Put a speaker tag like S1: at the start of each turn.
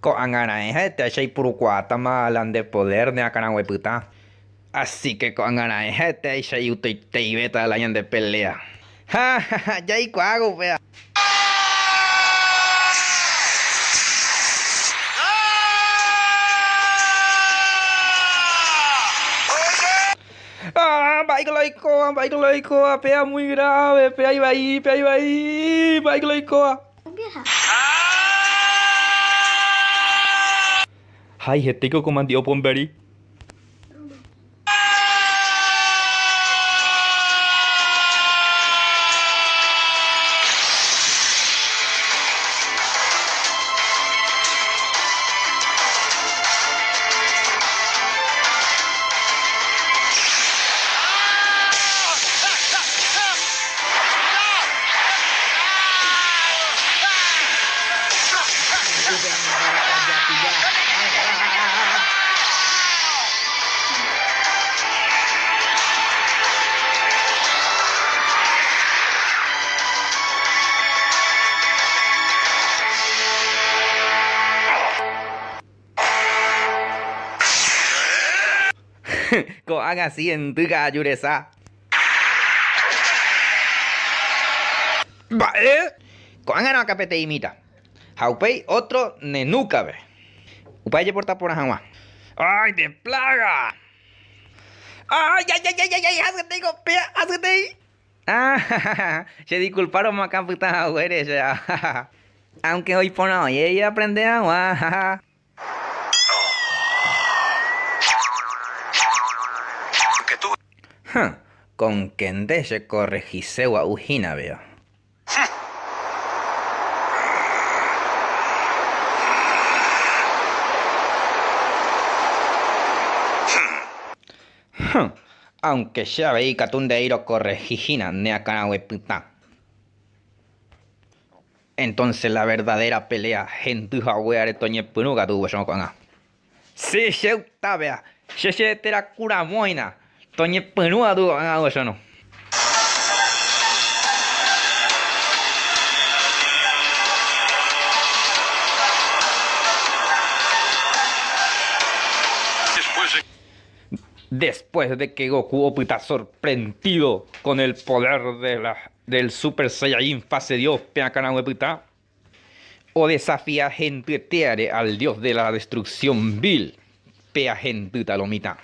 S1: Ko angana te achai purukuata malan de poder ne akana hueputa. Así que con angana te achai utei beta la de pelea. Ja, ja, ja, ya y cuago, vea. Ah, baik loikoa, pea muy grave, pea iba ahí, baik loikoa. Hai, hetiko komandio pomberi. Kok haga así en tu yuresa. Va, Kok haga no capete imita. Haupei otro nenuca ve. Upaye porta por ajama. ¡Ay, de plaga! ¡Ay, hazte digo, pea, hazte! Ah, se disculparon acá puta güeyes ya. Aunque hoy por hoy ella aprende agua. Con Kende se corregiseu a ujina veo. Aunque ya veí catundeiro corregijina ne acá puta. Entonces la verdadera pelea gentuja weare toñe punuga tuvo yo con a. Sí, se vea. Se te la cura moina. Toñe punuga tuvo con a yo no. Después de que Goku opta sorprendido con el poder del Super Saiyajin fase Dios Peacana Wepita, o desafía gente al dios de la destrucción vil Pea gente talomita.